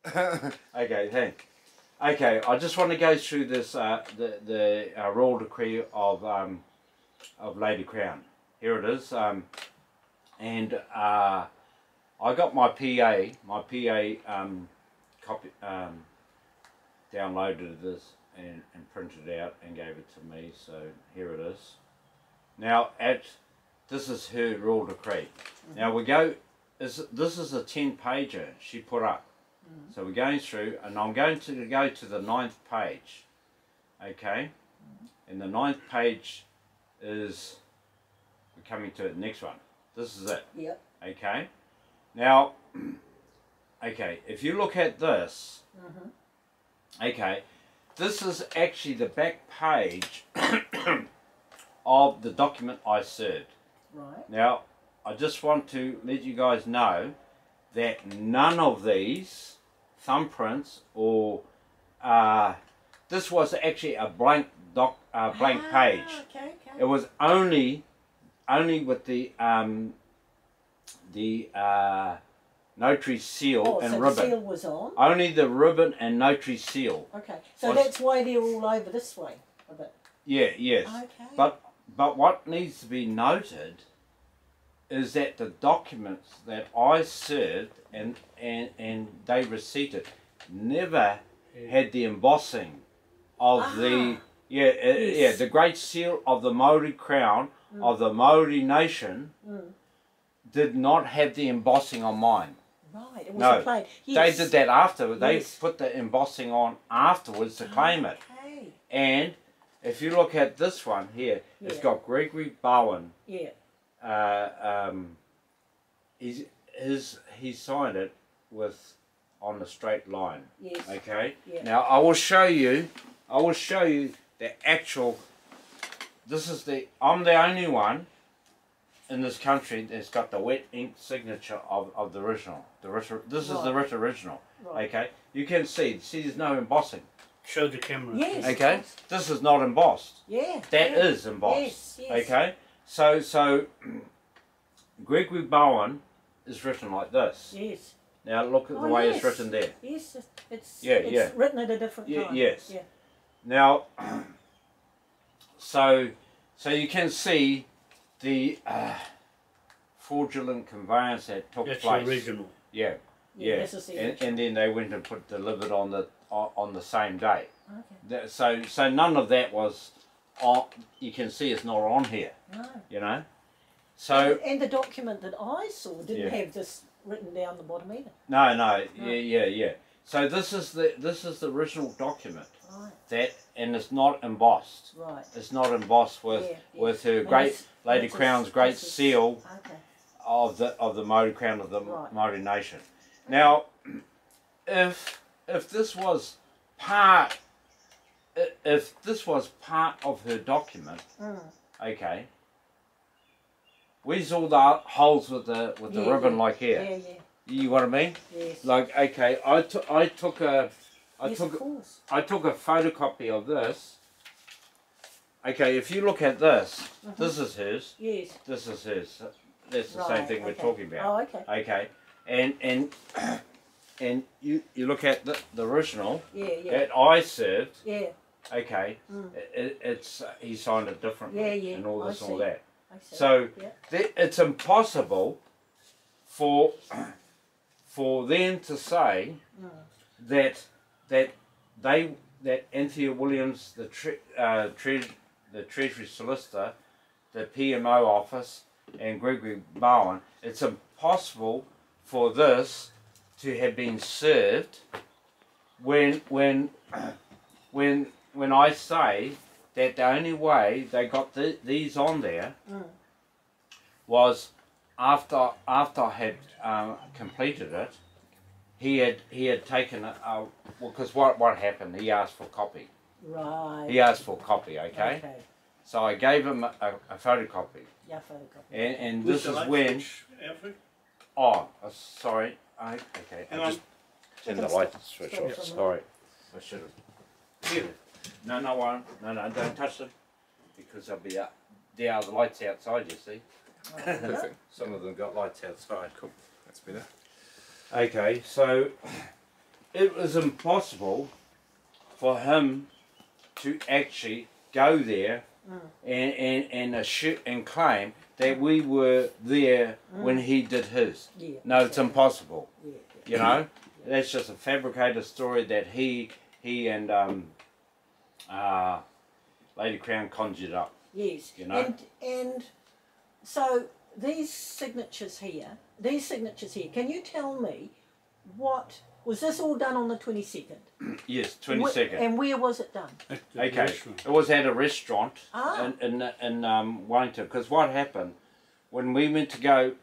Okay, thanks. Okay, I just want to go through this the Royal Decree of Lady Crown. Here it is, and I got my PA copy downloaded this and printed it out and gave it to me. So here it is. Now this is her Royal Decree. Now we go. This is a 10-pager she put up. So we're going through, and I'm going to go to the 9th page, okay? And the 9th page is, we're coming to the next one. This is it. Yep. Okay? Now, okay, if you look at this, okay, this is actually the back page of the document I served. Right. Now, I just want to let you guys know that none of these thumbprints or this was actually a blank page. Okay. It was only with the notary seal and ribbon. The seal was on. Only the ribbon and notary seal. Okay, so that's why they're all over this way a bit. Yeah. Yes. Okay. But what needs to be noted is that the documents that I served and they receipted never had the embossing of the the Great Seal of the Mauri Crown of the Mauri Nation did not have the embossing on mine. Right, it was plain. Yes. They did that after. They put the embossing on afterwards to claim it. And if you look at this one here, it's got Gregory Baughen. Yeah. He signed it with on the straight line. Yes. Okay. Yeah. Now I will show you the actual. I'm the only one in this country that's got the wet ink signature of the original. This is the writ original. Right. Okay. You can see there's no embossing. Show the camera. Yes. Okay. This is not embossed. Yeah. That is embossed. Yes. Yes. Okay. So Gregory Baughen is written like this. Yes. Now look at the way it's written there. Yes, it's written at a different time. Yes. Yeah. Now, so you can see the fraudulent conveyance that took place. That's the original. Yeah. Yeah. And then they went and delivered on the same day. Okay. So none of that was. You can see it's not on here. No. You know. So and the document that I saw didn't have this written down the bottom either. No. Yeah. So this is the original document. Right. And it's not embossed. Right. It's not embossed with her Lady Crown's great seal of the Mauri Crown of the Mauri Nation. Now, if this was part of her document, okay. Where's all the holes with the ribbon like here? Yeah. You know what I mean? Yes. Like, okay, I took a photocopy of this. Okay, if you look at this, this is hers. Yes. This is hers. That's the same thing we're talking about. Oh, okay. Okay, and you look at the original that I served. Yeah. Okay. It's he signed it differently. Yeah. And all this and all that. So it's impossible for them to say that Anthea Williams, the Treasury Solicitor, the PMO office, and Gregory Baughen, it's impossible for this to have been served when I say that the only way they got these on there was after I had completed it. He had taken it because what happened? He asked for a copy. Right. He asked for a copy. Okay. So I gave him a photocopy. Yeah, photocopy. And this is when. Alfred? Oh, sorry. Okay. I just turned the light switch off. Sorry. I should have. No, don't touch them because they'll be up. There are the lights outside, you see. Perfect. Some of them got lights outside. Cool. That's better. Okay, so it was impossible for him to actually go there and claim that we were there when he did his. Yeah, no, it's impossible. Yeah. You know, that's just a fabricated story that he and Lady Crown conjured up. Yes. You know, and so these signatures here, can you tell me what was this all done on the 22nd? Yes, 22nd. And where was it done? Okay, it was at a restaurant in Wellington. Because what happened when we went to go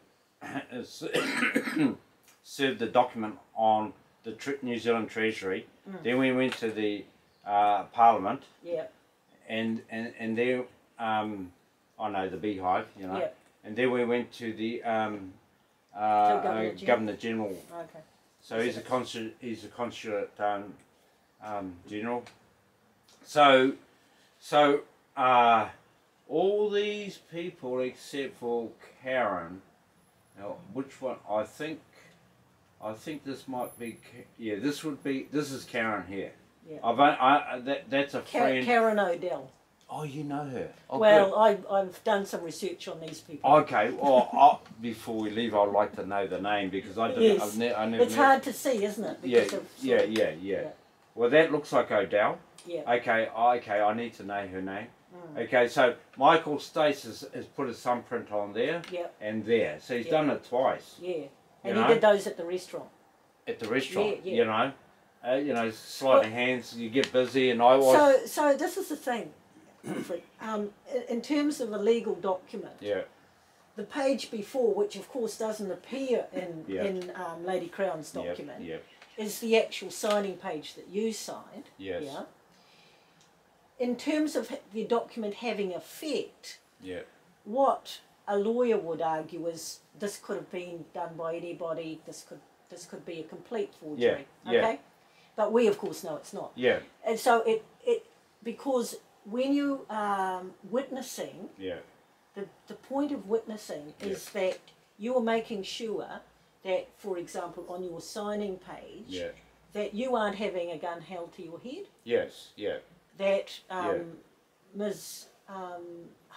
serve the document on the New Zealand Treasury, then we went to the Parliament. Yeah. And there, the Beehive, you know. Yep. And then we went to the Governor General. Okay. So he's a consulate general. So all these people except for Karen. Now, which one? I think this might be. Yeah, this is Karen here. Yeah. That's a friend. Karen O'Dell. Oh, you know her. Oh, well, I've done some research on these people. Okay. Well, before we leave, I'd like to know the name because I don't. Yes. I never. It's hard to see, isn't it? Yeah. Well, that looks like O'Dell. Yeah. Okay. I need to know her name. Okay. So Michael Stace has put his thumbprint on there. Yep. And there. So he's done it twice. Yeah. And he did those at the restaurant. At the restaurant. Yeah. You know. Sleight of hands. You get busy, and I was. So this is the thing. Alfred, in terms of a legal document, the page before, which of course doesn't appear in Lady Crown's document, is the actual signing page that you signed. Yes. Yeah. In terms of the document having effect, what a lawyer would argue is this could have been done by anybody. This could be a complete forgery. Okay. But we of course know it's not. Yeah. And so it because when you are witnessing, the point of witnessing is that you are making sure that, for example, on your signing page, that you aren't having a gun held to your head. Yes, That Ms.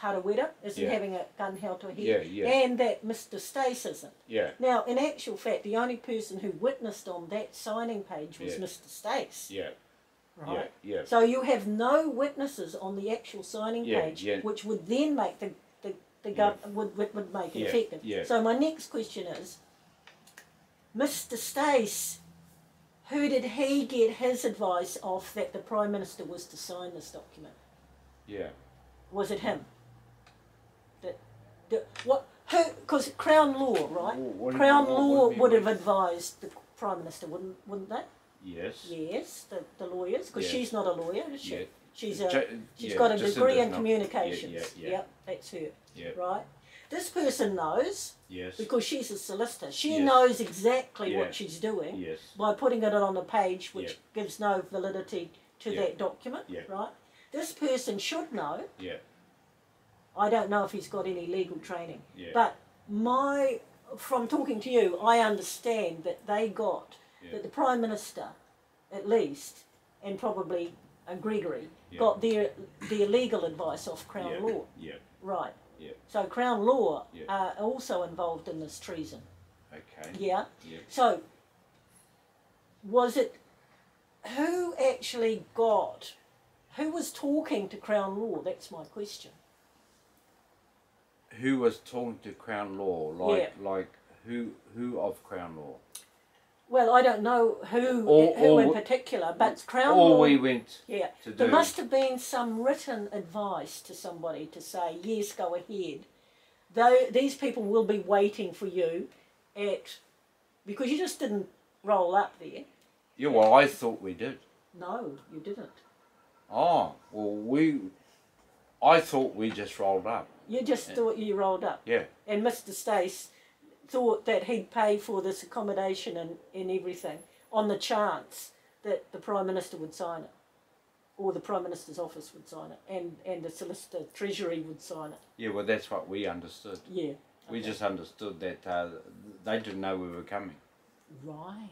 Harawira isn't having a gun held to her head. And that Mr. Stace isn't. Now, in actual fact, the only person who witnessed on that signing page was Mr. Stace. Right. So you have no witnesses on the actual signing page, which would then make would make it effective. So my next question is, Mr. Stace, who did he get his advice off that the Prime Minister was to sign this document? Was it him? Because Crown Law, right? Crown Law would have advised the Prime Minister, wouldn't they? Yes. Yes, the lawyers, because she's not a lawyer, is she? She's she's got a Jacinda's degree in not. communications. Yep, that's her. Right. This person knows, because she's a solicitor. She knows exactly what she's doing by putting it on a page which gives no validity to that document. Right. This person should know. I don't know if he's got any legal training, but from talking to you, I understand that they got. That the Prime Minister, at least, and probably Gregory, got their legal advice off Crown Law. Right. So Crown Law are also involved in this treason. Okay. So, was it, who was talking to Crown Law? That's my question. Who was talking to Crown Law? Like who of Crown Law? Well, I don't know who in particular, but Crown Law. All we went to do. There must have been some written advice to somebody to say, yes, go ahead. Though these people will be waiting for you because you just didn't roll up there. Yeah, well, I thought we did. No, you didn't. Oh, well, I thought we just rolled up. You just thought you rolled up. Yeah. And Mr. Stace thought that he'd pay for this accommodation and everything on the chance that the Prime Minister would sign it, or the Prime Minister's office would sign it, and the Solicitor, Treasury would sign it. Yeah, well, that's what we understood. Yeah. We just understood that they didn't know we were coming. Right.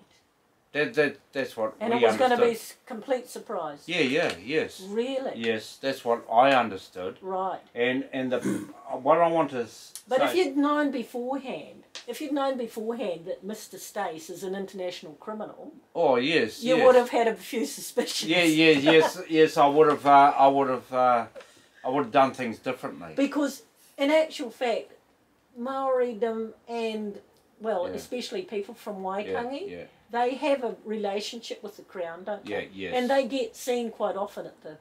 That's what and we it was going to be understood. complete surprise. Yes. Really? Yes, that's what I understood. Right. And the what I want to But say, if you'd known beforehand that Mr. Stace is an international criminal, oh yes, you would have had a few suspicions. Yes, I would have done things differently. Because in actual fact, Maoridom and especially people from Waitangi, they have a relationship with the Crown, don't they? Yes. And they get seen quite often at the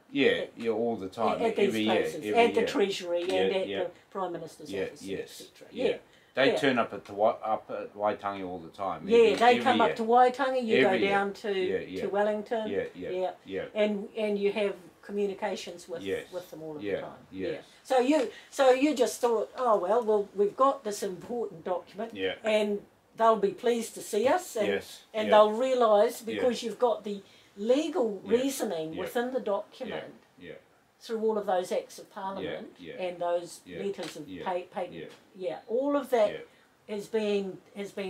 all the time, at these places, every the year. Treasury and at the Prime Minister's office, etc. They turn up at Waitangi all the time. They come up to Waitangi. You Every go down to Wellington. And you have communications with them all of the time. So you just thought, oh well, we've got this important document, and they'll be pleased to see us, and they'll realise, because you've got the legal reasoning within the document through all of those acts of parliament and those letters of paper, all of that has been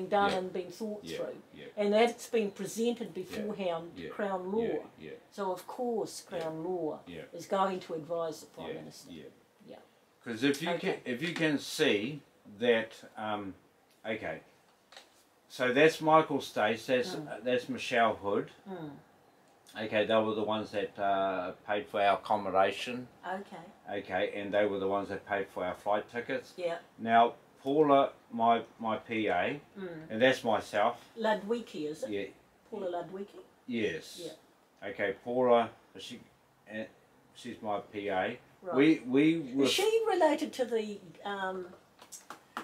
done and been thought through, and that's been presented beforehand Crown law. So of course Crown law is going to advise the Prime Minister. Because if you can see that, okay. So that's Michael Stace, that's Michelle Hood. Okay, they were the ones that paid for our accommodation. Okay, and they were the ones that paid for our flight tickets. Now, Paula, my PA, and that's myself. Ludwiki, is it? Paula Ludwiki? Yes. Okay, Paula, she's my PA. Right. We were... Is she related to the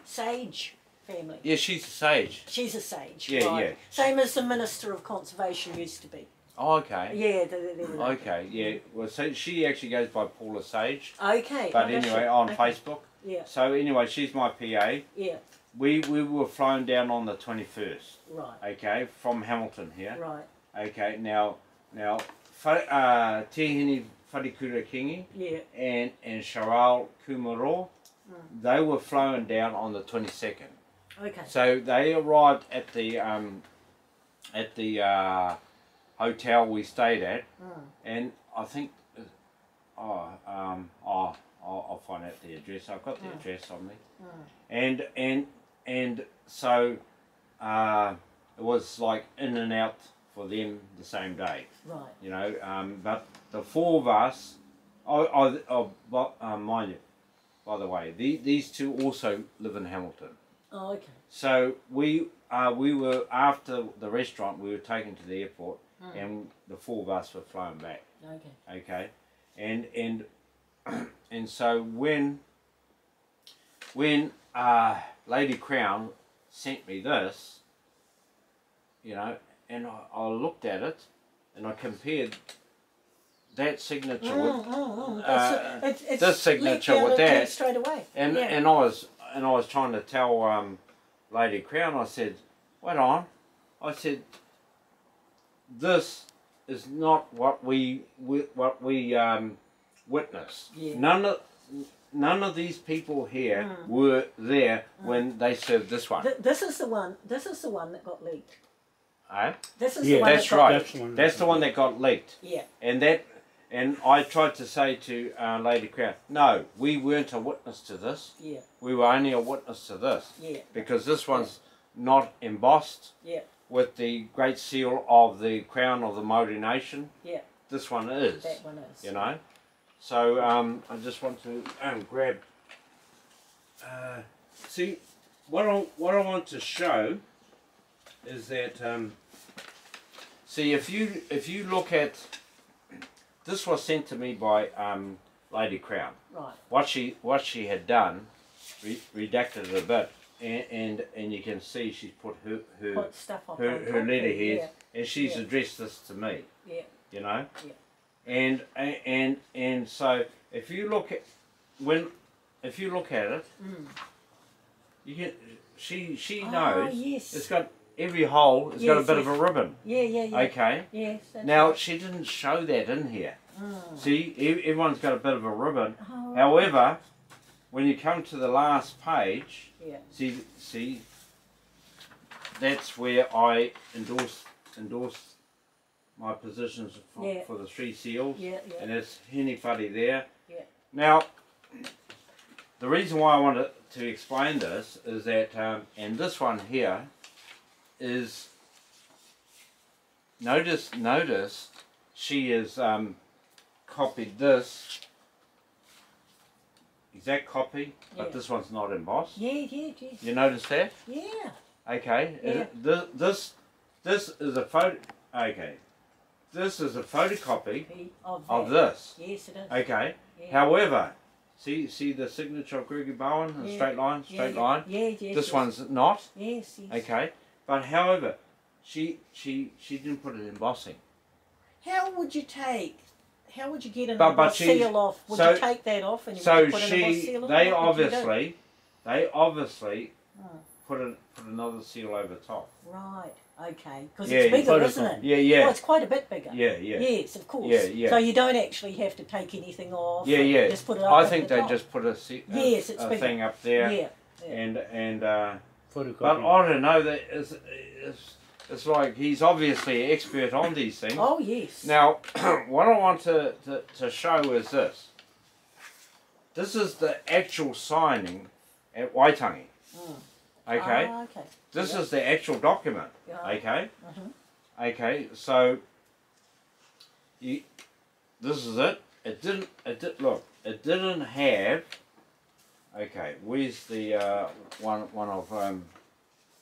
Sage family? Yeah, she's a sage. She's a sage, right. Same as the Minister of Conservation used to be. Oh, okay. Yeah, they're related. Okay, Well, so she actually goes by Paula Sage. Okay. But anyway, on Facebook. Yeah. So anyway, she's my PA. Yeah. We were flown down on the 21st. Right. Okay, from Hamilton here. Right. Okay, now, Tihini Wharikura Kingi and Sharal Kumaro, they were flown down on the 22nd. Okay. So they arrived at the hotel we stayed at, and I think, I'll find out the address. I've got the address on me, and so it was like in and out for them the same day. Right. You know, but the four of us, mind you, by the way, these two also live in Hamilton. Oh, okay. So we were, after the restaurant, we were taken to the airport, and the four of us were flown back. Okay. Okay, and so when Lady Crown sent me this, you know, and I looked at it, and I compared that signature with this signature with that, straight away. And I was trying to tell Lady Crown, I said, wait on, I said, this is not what we witnessed. Yeah. None of these people here were there when they served this one. This is the one that got leaked. Eh? This is the one that's that right. That's the one that got leaked. Yeah. And I tried to say to Lady Crown, no, we weren't a witness to this. Yeah. We were only a witness to this. Yeah. Because this one's not embossed. Yeah. With the great seal of the Crown of the Mauri Nation. Yeah. This one is. That one is. You know. So I just want to grab. See, what I want to show is that. See, if you look at, this was sent to me by Lady Crown. Right. What she had done, redacted it a bit, and you can see she's put her letterhead, and she's addressed this to me. Yeah. You know. Yeah. And so if you look at it, you can she knows. Yes. It's got every hole. It's got a bit of a ribbon. Yeah. Okay. Yes. Now right. she didn't show that in here. See, everyone's got a bit of a ribbon. Oh. However, when you come to the last page, yeah. see, that's where I endorsed endorsed my positions for the 3 seals, and it's Hene Whare there. Yeah. Now, the reason why I wanted to explain this is that, and this one here is, notice, she has copied this, exact copy, but this one's not embossed. Yeah. You notice that? Yeah. Okay. Yeah. This is a photo. Okay. This is a photocopy of this. Yes, it is. Okay. Yeah. However, see the signature of Gregory Baughen, straight line. Yeah. This one's not. Yes. Okay. But however, she didn't put it in embossing. How would you get an embossed seal off? Would you take that off and you would put an embossed seal on? They obviously put another seal over top. Right. Okay. Because it's bigger, isn't it? Yeah. Well, it's quite a bit bigger. Yeah. Yes, of course. Yeah. So you don't actually have to take anything off. Yeah. Just put it up. I think they just put a thing up there. Yeah. And but I don't know, that it's like he's obviously an expert on these things. Oh yes. Now, what I want to show is this. This is the actual signing at Waitangi. Okay. Okay. This is the actual document. Okay. Okay. So this is it. It didn't have. Okay. Where's the one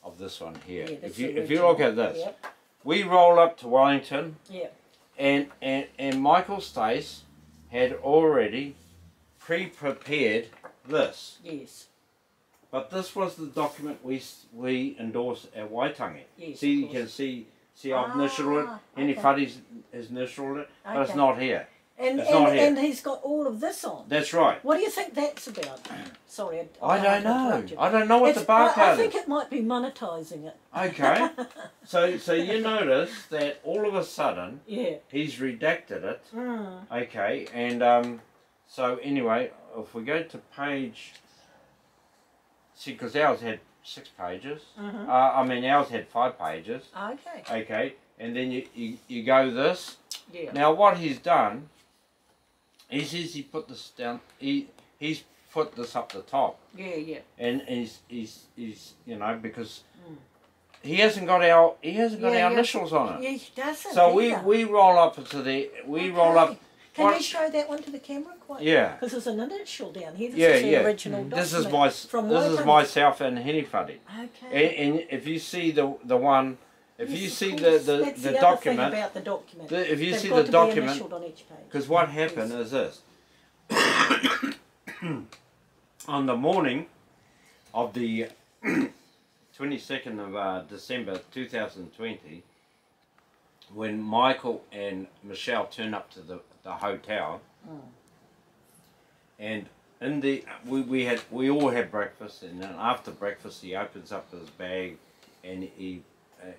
of this one here? Yeah, if you look at this, yep. We roll up to Wellington. Yeah. And Michael Stace had already pre-prepared this. Yes. But this was the document we endorsed at Waitangi. Yes, see, you can see I've initialed it. Hene Whare's has initialed it, but it's not here. And he's got all of this on. That's right. What do you think that's about? Sorry, I don't know. I don't know what the barcode is. I think it might be monetising it. Okay. so you notice that all of a sudden he's redacted it. Okay, and so anyway, if we go to page, see, because ours had 6 pages. I mean, ours had 5 pages. Okay. Okay, and then you go this. Yeah. Now what he's done, he says he put this down. He's put this up the top. Yeah. And he's you know, because he hasn't got our initials on it. Yeah, he doesn't. So we roll up to the roll up. Can you show that one to the camera? Yeah. Because there's an initial down here. This is the original document. This is myself and Hene Whare. Okay. And if you see the one. If you see the document, about the document, if you see the document, because what happened is this: on the morning of the 22nd of December 2020, when Michael and Michelle turned up to the hotel, and in the we all had breakfast, and then after breakfast he opens up his bag,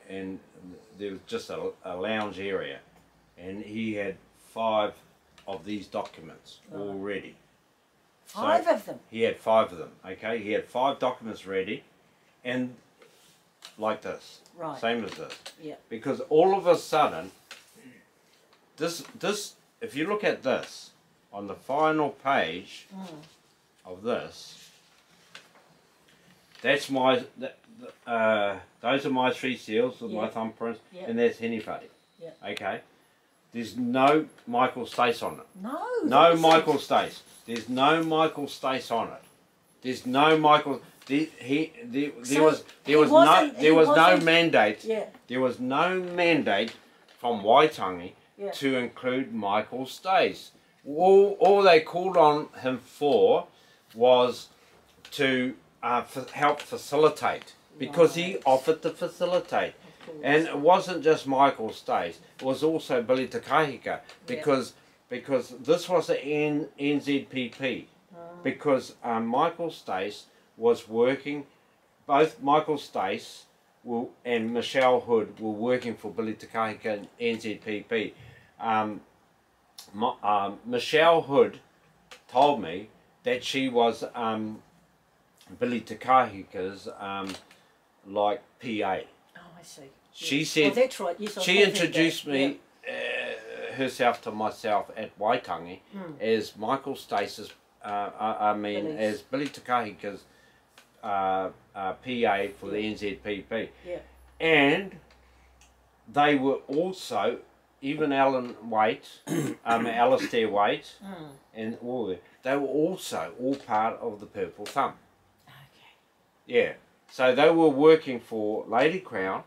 and there was just a lounge area, and he had 5 of these documents already. 5 of them? He had 5 of them, okay? He had 5 documents ready, and like this, same as this. Yeah. Because all of a sudden, this if you look at this, on the final page of this, that's my... those are my 3 seals with my thumbprints, and that's Hene Whare. Okay, there's no Michael Stace on it. No Michael Stace. There's no Michael Stace on it. There's no Michael. There was no mandate. Yeah. There was no mandate from Waitangi to include Michael Stace. All they called on him for was to help facilitate. Because he offered to facilitate. And it wasn't just Michael Stace, it was also Billy Takahika, because this was the NZPP. Because Michael Stace was working, both Michael Stace and Michelle Hood were working for Billy Takahika and NZPP. Michelle Hood told me that she was Billy Takahika's like PA. Oh, I see. She said, that's right. Yes, she introduced me herself to myself at Waitangi as Michael Stace's, as Billy Takahika's PA for the NZPP. Yeah. And they were also, even Alan Waite, Alistair Waite, and all that, they were also all part of the Purple Thumb. Okay. Yeah. So they were working for Lady Crown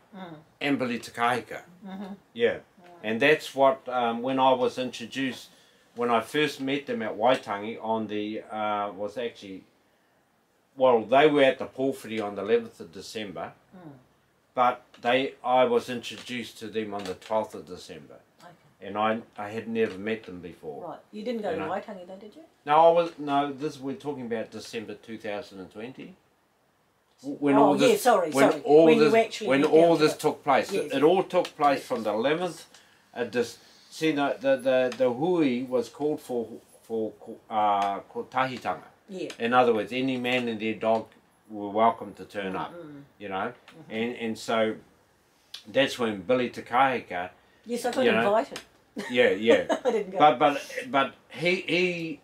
and Billy Takahika. Yeah. And that's what, when I was introduced, when I first met them at Waitangi on the, was actually, well, they were at the Porphyry on the 11th of December, but I was introduced to them on the 12th of December. Okay. And I had never met them before. Right. You didn't go to Waitangi though, did you? No, we're talking about December 2020. When all this took place. Yes. It all took place from the 11th. See, the hui was called for tahitanga. Yeah. In other words, any man and their dog were welcome to turn up, you know. And so that's when Billy Takahika... Yes, I got invited. Yeah. I didn't go. But he...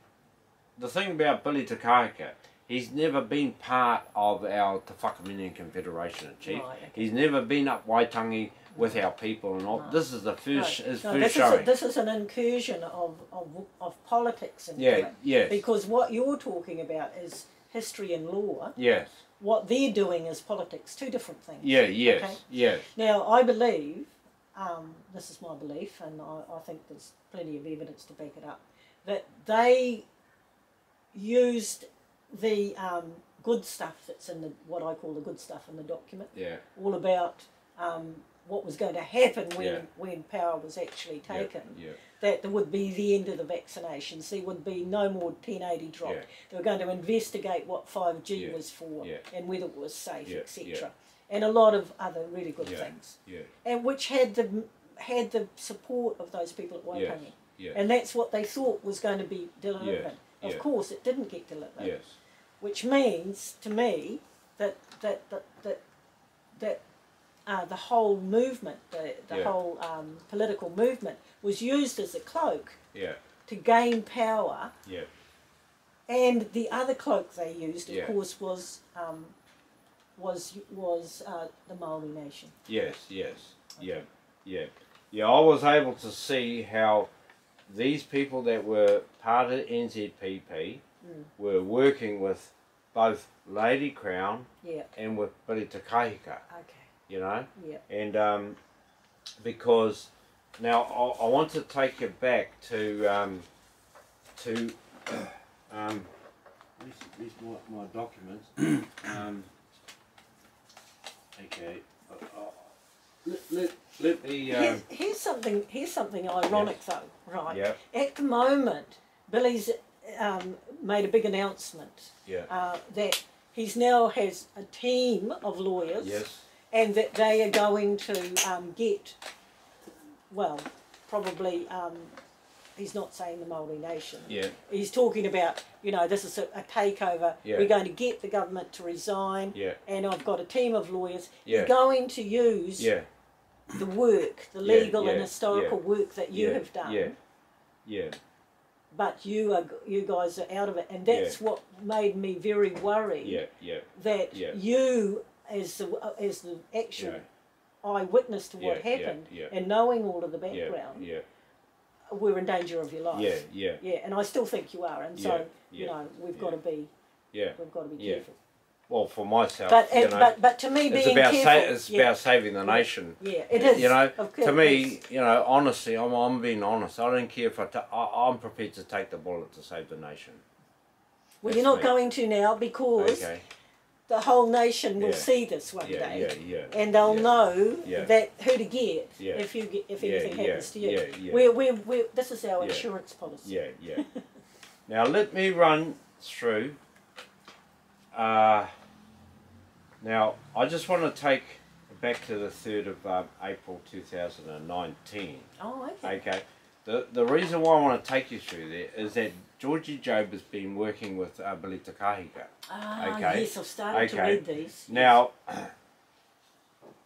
The thing about Billy Takahika, he's never been part of our Te Whakaminenga Confederation, Chief. Right, okay. He's never been up Waitangi with our people and all. No. This is the first, his first showing. This is an incursion of politics into it. Yes. Because what you're talking about is history and law. Yes. What they're doing is politics, two different things. Yeah, yes, okay? Yes. Now, I believe, this is my belief, and I think there's plenty of evidence to back it up, that they used the good stuff that's in what I call the good stuff in the document. Yeah. All about what was going to happen when power was actually taken. Yeah. That there would be the end of the vaccinations. There would be no more 1080 drop. Yeah. They were going to investigate what 5G was for and whether it was safe, etc. And a lot of other really good things. Yeah. And which had the support of those people at Waitangi. Yeah. And that's what they thought was going to be delivered. Of course, it didn't get delivered. Yes. Which means to me that the whole movement, the whole political movement, was used as a cloak to gain power. Yeah. And the other cloak they used, of course, was the Mauri Nation. Yes. Okay. Yeah. I was able to see how these people that were part of NZPP were working with both Lady Crown and with Billy Takahika. Okay. You know? Yeah. And because now I want to take it back to where's my documents? Okay. Let me. Here's something ironic though, right? Yeah. At the moment, Billy's made a big announcement. Yeah. That he's now has a team of lawyers. Yes. And that they are going to get, well, probably, he's not saying the Mauri Nation. Yeah. He's talking about, this is a takeover. Yeah. We're going to get the government to resign. Yeah. And I've got a team of lawyers. Yeah. You're going to use the work, the legal and historical work that you have done. Yeah. Yeah. But you guys are out of it. And that's what made me very worried. That you... as the actual eyewitness to what happened and knowing all of the background, we're in danger of your life. Yeah, and I still think you are, and so we've got to be careful. Well, for myself, but to me, being careful, it's about saving the nation. Yeah, it is. To me, honestly, I'm being honest. I don't care if I'm prepared to take the bullet to save the nation. Well, you're not going to now because. Okay. The whole nation will see this one day, and they'll know that who to get if anything happens to you. This is our insurance policy. Yeah. Now let me run through. Now I just want to take back to the 3rd of April 2019. Oh, okay. Okay. The reason why I want to take you through there is that Georgie Job has been working with Billy Takahika. Yes, I've started to read these. Now,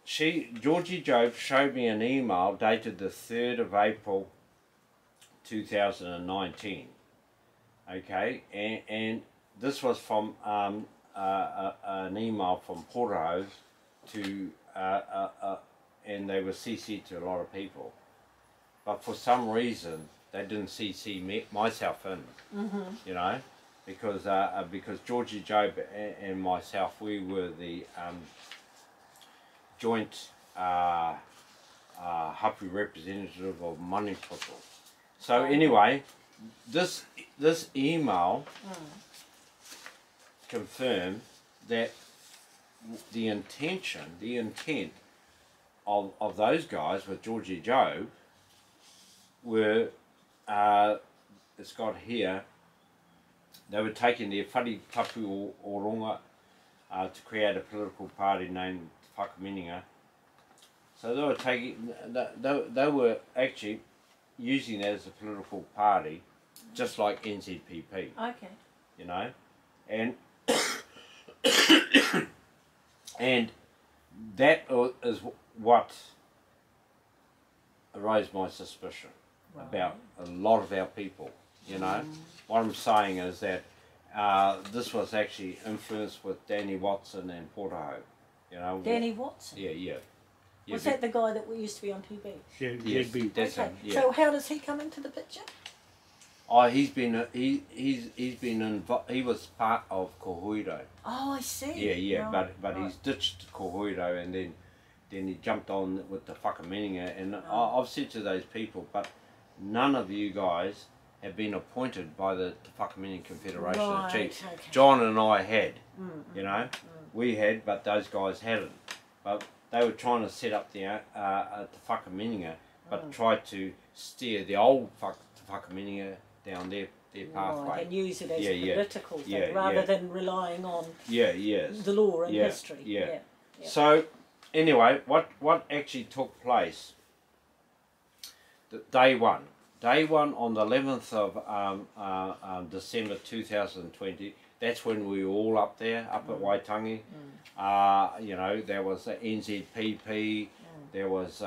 Georgie Job showed me an email dated the 3rd of April 2019. Okay, and this was from an email from Porto to and they were CC'd to a lot of people, but for some reason they didn't CC myself in. You know, because Georgie Job and myself, we were the joint hapu representative of Manipoto. So anyway, this email confirmed that the intent of those guys with Georgie Job were, it's got here, they were taking their whare tapu o ronga to create a political party named Whakamininga. So they were taking, they were actually using that as a political party, just like NZPP. Okay. You know, and and that is what raised my suspicion about a lot of our people. You know, what I'm saying is that this was actually influenced with Danny Watson and Portaho. You know, Danny Watson. Yeah. Was that the guy that used to be on TV? Yeah, yes, that's him. Yeah. So how does he come into the picture? Oh, he was part of Kohoiro. Oh, I see. Yeah, right, but he's ditched Kohoiro and then he jumped on with the Whakamininga, and I've said to those people, but none of you guys have been appointed by the Whakamininga Confederation of Chiefs. Okay. John and I had, you know, we had, but those guys hadn't. But they were trying to set up the Whakamininga, but tried to steer the old Whakamininga down their pathway. And use it as a political thing rather than relying on the law and history. Yeah. So anyway, what actually took place? Day one on the 11th of December 2020. That's when we were all up there, up at Waitangi. You know, there was a NZPP. There was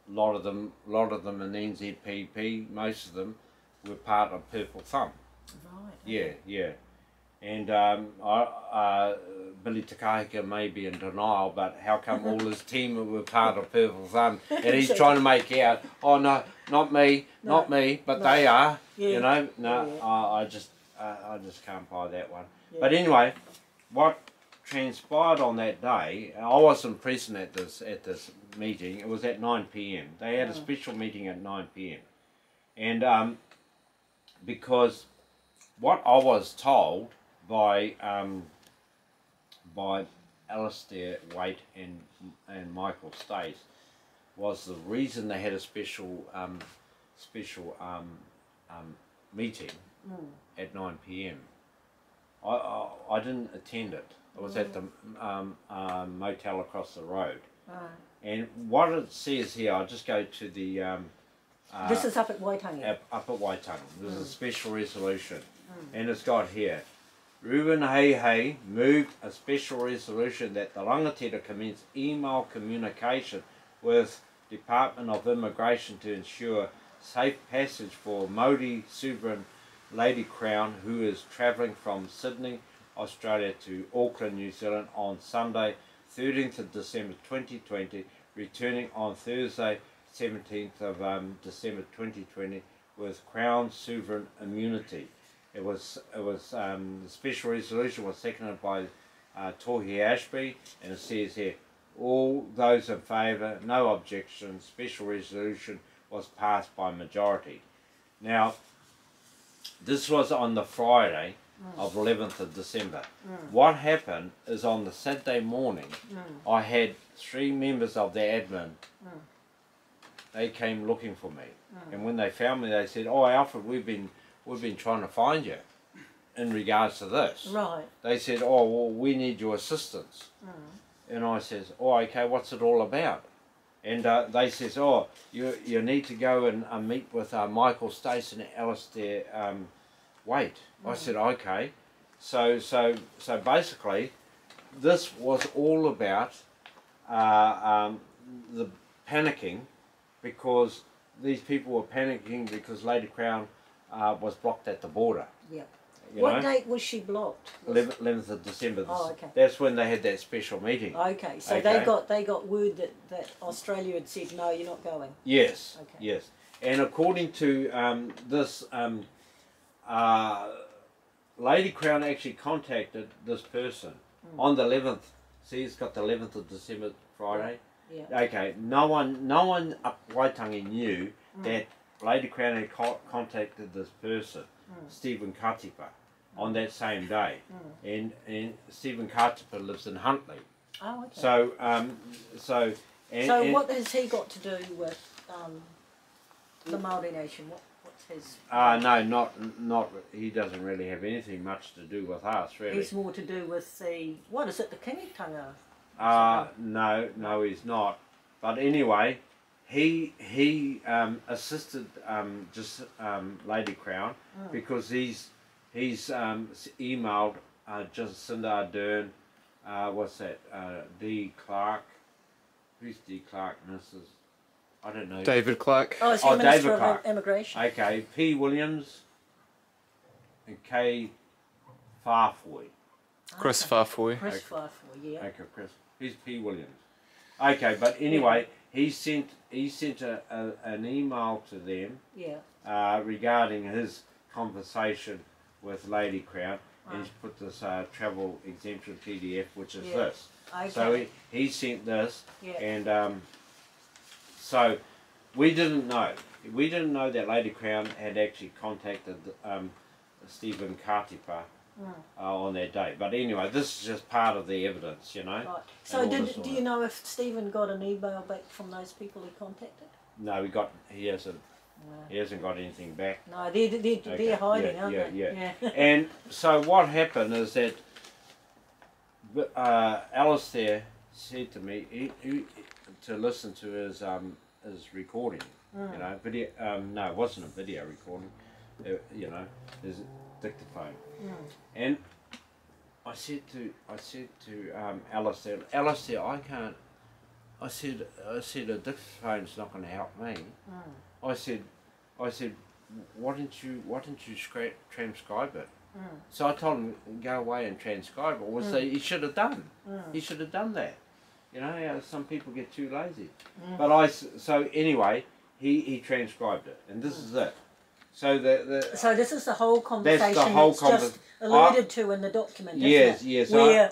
lot of them in NZPP. Most of them were part of Purple Thumb. Right. Yeah. And Billy Takahika may be in denial, but how come all his team were part of Purple Thumb? And he's trying to make out, oh no, not me, but they are. You know, I just can't buy that one. But anyway, what transpired on that day, I wasn't present at this meeting. It was at 9 p.m. They had a special meeting at 9 p.m. And because what I was told by Alistair Waite and Michael Stace was the reason they had a special meeting at 9 p.m. I didn't attend it. I was at the motel across the road. And what it says here, I'll just go to the... this is up at Waitangi? Up at Waitangi. There's a special resolution. And it's got here, Ruben Hei moved a special resolution that the rangatira commence email communication with Department of Immigration to ensure safe passage for Mauri Sovereign Lady Crown, who is travelling from Sydney, Australia to Auckland, New Zealand on Sunday, 13th of December 2020, returning on Thursday, 17th of December 2020 with Crown Sovereign immunity. It was the special resolution was seconded by Tohi Ashby, and it says here, all those in favour, no objection, special resolution was passed by majority. Now, this was on the Friday of 11th of December. What happened is on the Saturday morning, I had 3 members of the admin. They came looking for me, and when they found me, they said, "Oh, Alfred, we've been trying to find you in regards to this." Right. They said, "Oh, well, we need your assistance." And I says, "Oh, okay, what's it all about?" And they says, "Oh, you need to go and meet with Michael Stace and Alistair Waite." I said, "Okay." So basically, this was all about the panicking, because these people were panicking because Lady Crown was blocked at the border. Yep. What date was she blocked? 11th of December. Oh, okay. That's when they had that special meeting. Okay, so they got word that Australia had said no, you're not going. Yes. Okay. Yes. And according to this, Lady Crown actually contacted this person on the 11th. See, it's got the 11th of December, Friday. Yeah. Okay. No one up Waitangi knew that Lady Crown had contacted this person, Stephen Katipa, on that same day, and Stephen Katipa lives in Huntly. Oh, okay. So what has he got to do with the Mauri Nation? What's his? No, not. He doesn't really have anything much to do with us, really. He's more to do with the what is it? The Kingitanga? No, he's not. But anyway, he assisted Lady Crown because he's emailed Jacinda Ardern, what's that? D. Clark. Who's D. Clark? Mrs. I don't know. David Clark. Oh, is he Minister of Immigration? Okay, P. Williams and K. Farfoy. Chris Farfoy. Chris Farfoy, yeah. Okay, Chris. Who's P. Williams? Okay, but anyway, he sent an email to them regarding his conversation with Lady Crown, and he's put this travel exemption PDF, which is this. Okay. So he sent this, and so we didn't know. We didn't know that Lady Crown had actually contacted Stephen Katipa on that day. But anyway, this is just part of the evidence, you know. Right. So do you know if Stephen got an email back from those people he contacted? No, he hasn't. He hasn't got anything back. No, they're hiding, aren't they? Yeah. And so what happened is that Alistair said to me to listen to his recording. You know, video. No, it wasn't a video recording. You know, his dictaphone. And I said to Alistair, I can't. I said a dictaphone's not going to help me. I said, why didn't you transcribe it? So I told him, go away and transcribe it. He should have done. He should have done that. You know, some people get too lazy. But so anyway, he transcribed it, and this is it. So so this is the whole conversation that's the whole just alluded to in the document, yes, isn't it? Yes,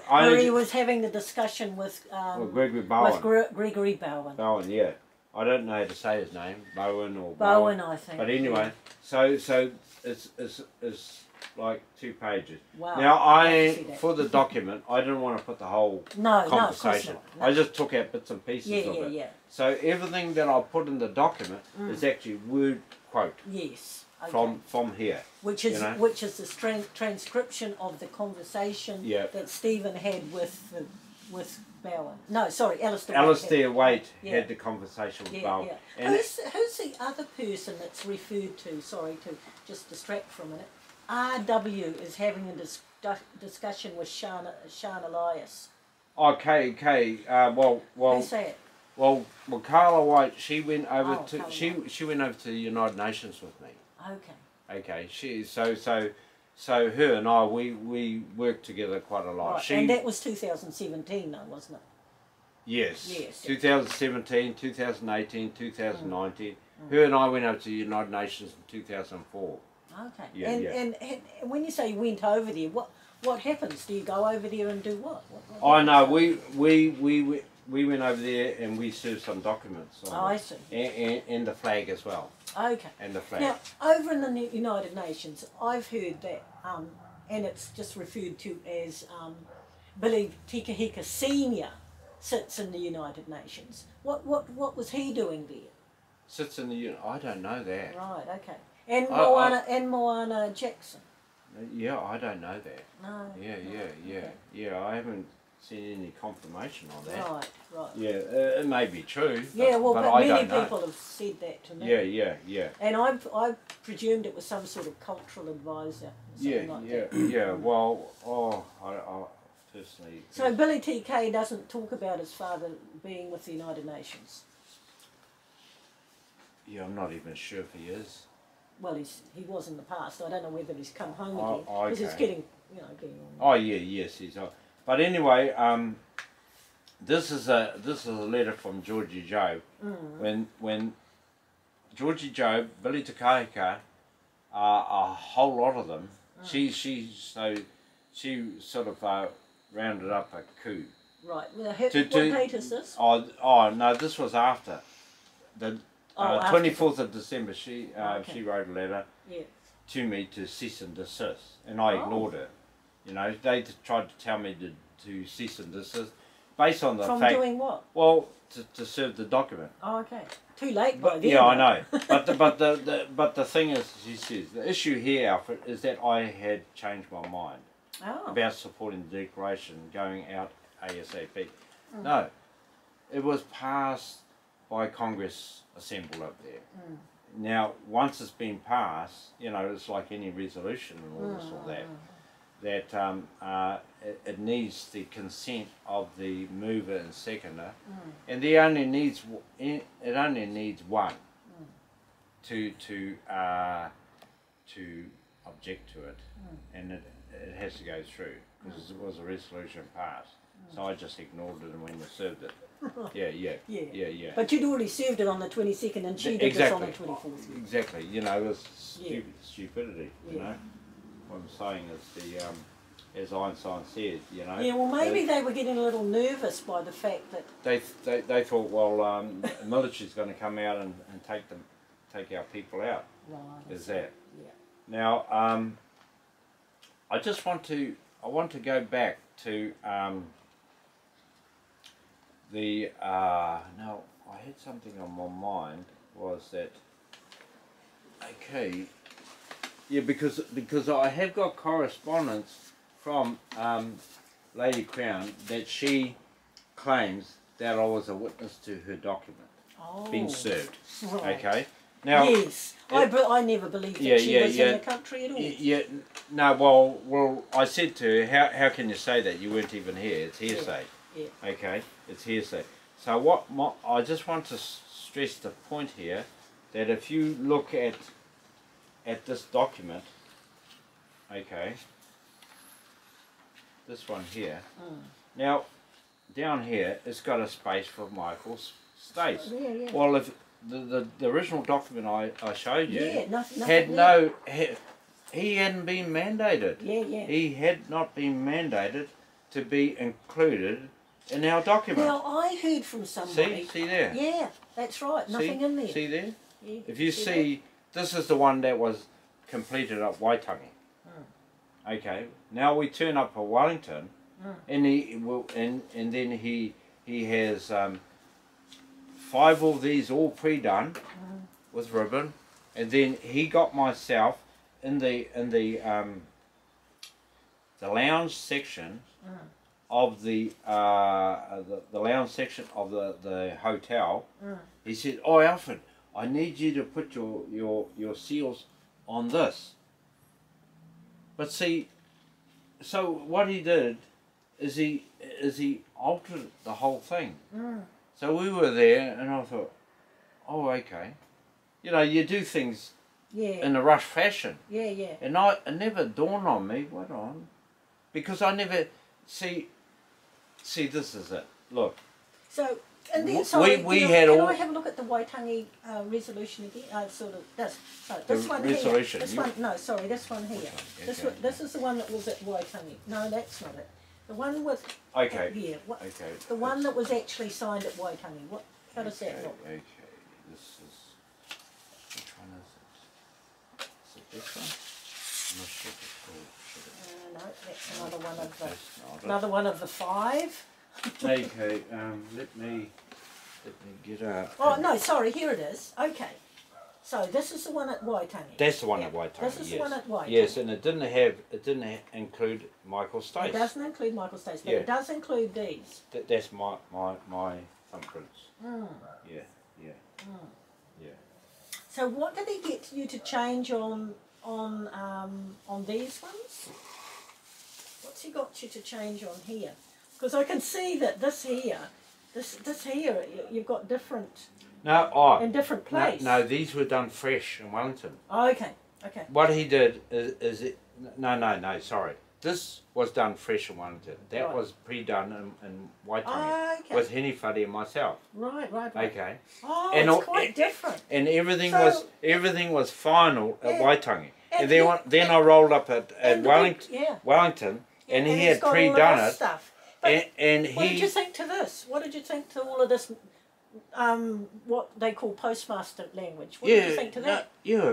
where he was having the discussion with Gregory Baughen. With Gregory Baughen. Baughen, yeah. I don't know how to say his name, Baughen or Baughen, I think. But anyway, so it's like 2 pages. Wow. Now for the document, I didn't want to put the whole conversation. No. I just took out bits and pieces of it. Yeah. So everything that I put in the document is actually word quote. Yes. Okay. From here, which is the transcription of the conversation that Stephen had with Baughen. No, sorry, Alistair Waite had the conversation with Baughen. Yeah. Who's the other person that's referred to? Sorry to just distract for a minute. RW is having a discussion with Sian Elias. Okay. Well. Who's that? Well, Carla White. She went over she went over to the United Nations with me. Okay. So her and I we worked together quite a lot. Right. And that was 2017 though, wasn't it? Yes. 2017, 2018, 2019. Her and I went over to the United Nations in 2004. Okay. And when you say you went over there, what happens? Do you go over there and do what? Oh no, we went over there and we served some documents. I see. And the flag as well. Okay. And the flag. Now, over in the United Nations, I've heard that, and it's just referred to as Billy Tikahika Senior sits in the United Nations. What was he doing there? Sits in the I don't know that. Right. Okay. And Moana Jackson. Yeah, I don't know that. No. Yeah. I haven't seen any confirmation on that. Right. Yeah, it may be true. Yeah, but many people have said that to me. Yeah. And I presumed it was some sort of cultural advisor. Yeah. Well, personally. So Billy TK doesn't talk about his father being with the United Nations? Yeah, I'm not even sure if he is. Well, he was in the past. I don't know whether he's come home again. Because okay. he's getting, getting on. Oh yeah, yes, he's on. But anyway, this is a letter from Georgie Job. When Georgie Job, Billy Takahika, a whole lot of them. She sort of rounded up a coup. Right. Well, what date is this? Oh no, this was after the 24th of December. She wrote a letter to me to cease and desist, and I ignored it. You know, they tried to tell me to cease and desist based on the fact. From doing what? Well, to serve the document. Oh, okay. Too late by then. Yeah, I know. but the thing is, she says, the issue here, Alfred, is that I had changed my mind about supporting the declaration going out ASAP. No, it was passed by Congress assembled up there. Now, once it's been passed, it's like any resolution and all this or that. That it needs the consent of the mover and seconder, and it only needs one to object to it, and it has to go through because it was a resolution passed. So I just ignored it and went and served it. Yeah. But you'd already served it on the 22nd, and she did this on the 24th. Exactly. It was stupidity. You know. What I'm saying is as Einstein said, Yeah, well, maybe they were getting a little nervous by the fact that they thought, well, the military's going to come out and take our people out. Right. Is that? Yeah. Now, I want to go back to now I had something on my mind was that okay. Yeah, because I have got correspondence from Lady Crown that she claims that I was a witness to her document being served. Right. Okay. Now. Yes, I never believed that she was in the country at all. Yeah. No. Well, I said to her, how can you say that? You weren't even here. It's hearsay. Yeah. Okay. It's hearsay. So I just want to stress the point here that if you look at this document, okay, this one here. Now, down here, it's got a space for Michael Stace. Yeah. Well, if the original document I showed you had he hadn't been mandated. Yeah. He had not been mandated to be included in our document. Now, I heard from somebody. See there? Yeah, that's right. Nothing in there. See there? Yeah. If you see, this is the one that was completed at Waitangi. Okay. Now we turn up for Wellington, and then he has 5 of these all pre-done with ribbon, and then he got myself in the lounge section of the lounge section of the hotel. He said, "Oh, Alfred, I need you to put your seals on this." But see, so what he did is he altered the whole thing. So we were there, and I thought, oh, okay. You do things in a rush fashion. Yeah. And it never dawned on me, because I never see. This is it. Look. So. And then, sorry, can I have a look at the Waitangi resolution again? This one resolution. Here. This one, no, sorry, this one here. This is the one that was at Waitangi. No, that's not it. The one with... Okay. The one that was actually signed at Waitangi. How does that look? Okay, this is... Which one is it? Is it this one? I'm not sure if it's called... No, that's another one of the 5. Okay, let me get up. Oh no, sorry, here it is. Okay, so this is the one at Waitangi. That's the one at Waitangi. This is the one at Waitangi. Yes, and it didn't include Michael Stace. It doesn't include Michael Stace, but it does include these. That's my thumbprints. Yeah. So what did he get you to change on these ones? What's he got you to change on here? Because I can see that this here, you've got different. No, in different place. No, these were done fresh in Wellington. Oh, okay, okay. What he did no, sorry. This was done fresh in Wellington. That was pre-done in Waitangi with Henny Whare and myself. Right. Okay. Oh, and it's quite different. And everything was final at Waitangi. And then I rolled up at Wellington, and he had pre-done it. Stuff. And what did you think to this? What did you think to all of this? What they call postmaster language. What did you think to that?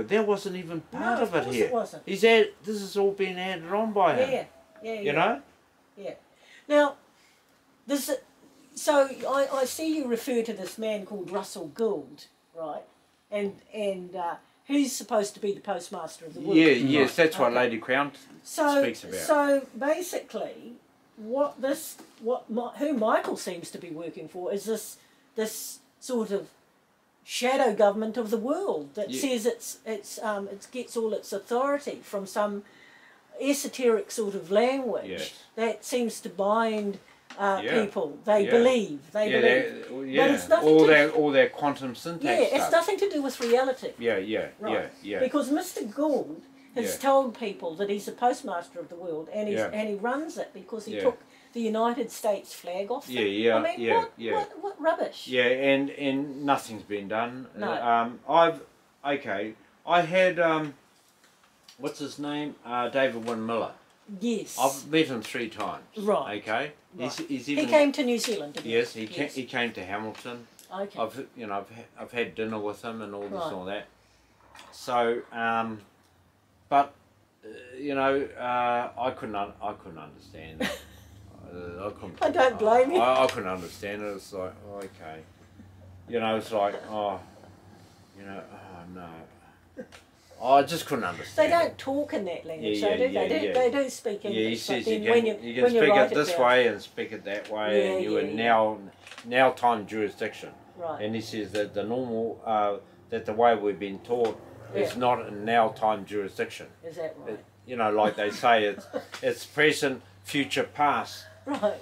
That wasn't even part of it here. It wasn't. This has all been added on by him. You know? Yeah. Now, so I see you refer to this man called Russell Gould, right? And he's supposed to be the postmaster of the world. Yes, that's what Lady Crown speaks about. So basically, who Michael seems to be working for is this sort of shadow government of the world that says it gets all its authority from some esoteric sort of language that seems to bind people. They believe. But it's nothing all their quantum syntax stuff. It's nothing to do with reality. Yeah. Because Mr. Gould has told people that he's the postmaster of the world, and he runs it because he took the United States flag off them. I mean, what rubbish. Yeah, and nothing's been done. No. I had what's his name? David Wynne Miller. Yes. I've met him 3 times. Right. Okay. Right. He's even, he came to New Zealand, didn't he? Yes, he came to Hamilton. Okay. I've had dinner with him and all this and all that. So but I couldn't understand it. I don't blame you. I couldn't understand it. It's like, okay. It's like, no. I just couldn't understand. They don't talk in that language, do they? They do speak English. Yeah, he says you can speak it this way and speak it that way, and you are now time jurisdiction. Right. And he says that the normal, that the way we've been taught is not in now time jurisdiction. Is that right? Like they say, it's present, future, past. Right.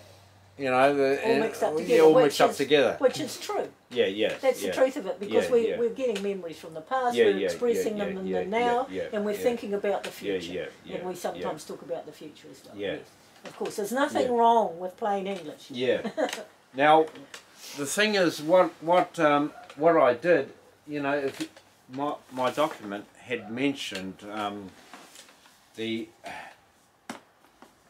All mixed up together. All mixed up together. Which is true. Yeah. That's the truth of it, because we're getting memories from the past, we're expressing them in the now, and we're thinking about the future. And we sometimes talk about the future as well. Yes. Of course, there's nothing wrong with plain English. Yeah. Now, the thing is, what I did, if my document had mentioned the.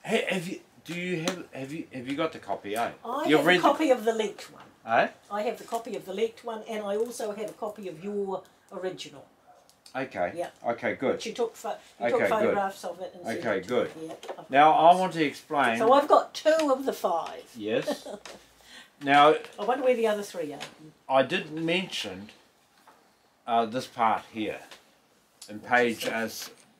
Have you got the copy? I have a copy of the leaked one. Eh? I have the copy of the leaked one, and I also have a copy of your original. Okay. Yeah. Okay. Good. But you took photographs of it. And okay. Good. Now I want to explain. So I've got 2 of the 5. Yes. Now. I wonder where the other 3 are. I did mention this part here, in page